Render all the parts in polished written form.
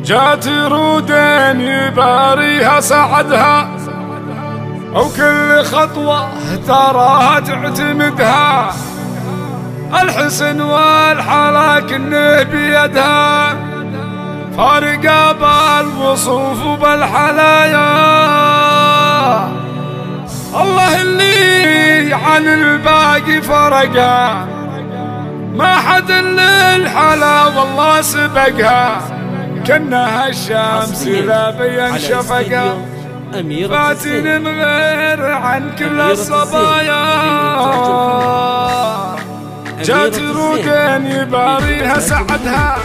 جات رودين يباريها سعدها، وكل خطوة تراها تعتمدها، الحسن والحلا كنه بيدها، فارقة بالوصوف وبالحلايا. الله اللي عن الباقي فرقها، ما حد للحلا والله سبقها، كأنها الشمس لا بين شفقها، فاتن غير عن كل الصبايا. جات رودين يباريها سعدها،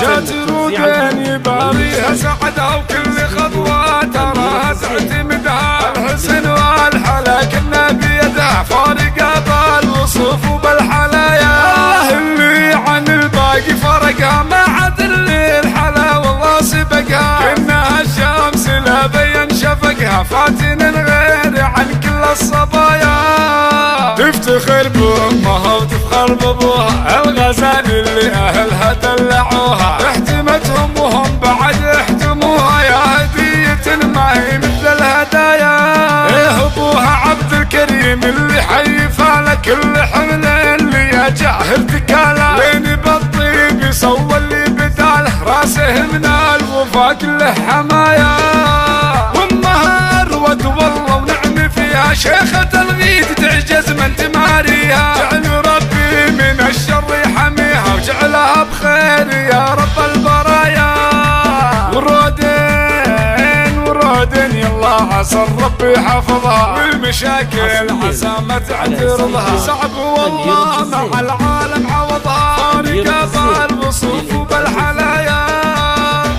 جات رودين يباريها سعدها، وكل خطوة تراها تعتمدها، الحسن والحلا كنا بيدها، فارقة بالوصوف وبالحلايا. الله اللي عن الباقي فرقها، ما عاد للحلا والله سبقها، كأنها الشمس لا بين شفقها، فاتن غير عن كل الصبايا. تفتخر بأمها وتفخر بأبوها، الغزال اللي أهلها دلعوها، احتمتهم وهم بعد احتموها، يا هدية ما هي مثل الهدايا. ايه أبوها عبد الكريم اللي حيفها لكل حمل، اللي يا جاهل تكاله، وين بالطيب يسوى اللي بداله، راسه من الوفا كله حمايا. وامها أرود والله ونعم فيها، شيخة الغيث تعجز من تماريها، جعل ربي من الشر يحميها، وجعلها بخير يا رب البرايا. ورودين ورودين يلا عسى ربي يحفظها، والمشاكل عسى ما تعترضها، صعب والله مع العالم عوضها، فارقة بالوصوف وبالحلايا.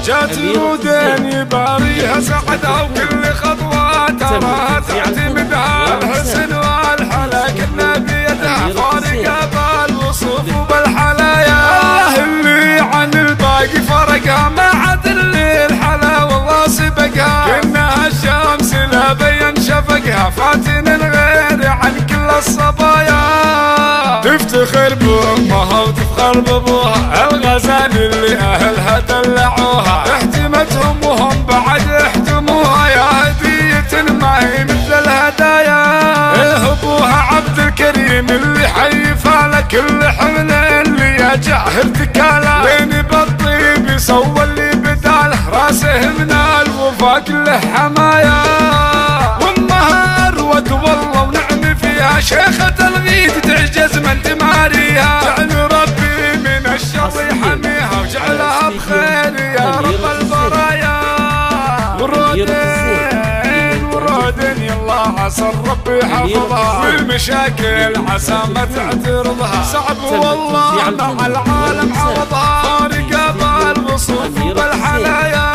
جات رودين يباريها سعدها، وكل خطوة تراها تعتمدها، الحسن والحلا كنا بيدها، فارقة بالوصوف وبالحلايا. الله اللي عن الباقي فرقها، ما عاد للحلا والله سبقها، كأنها الشمس لا بين شفقها، فاتن غير عن كل الصبايا. تفتخر بأمها وتفخر بأبوها، الغزال اللي أهلها دلعوها، احتمتهم وهم بعد احتموها، يا هدية ما هي مثل الهدايا. ايه أبوها عبد الكريم اللي حيفها لكل حمل، اللي يا جاهل تكاله، وين بالطيب يسوى اللي بداله، راسه من الوفا كله حمايا. وامها أرود والله ونعم فيها، شيخة الغيث تعجز من تماريها، جعل ربي من الشر يحميها، وجعلها بخير يا رب البرايا. ورودين ورودين يلا عسى ربي يحفظها، والمشاكل عسى ما تعترضها، صعب والله مع العالم عوضها، فارقة بالوصوف وبالحلايا،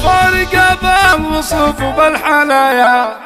فارقة بالوصوف وبالحلايا.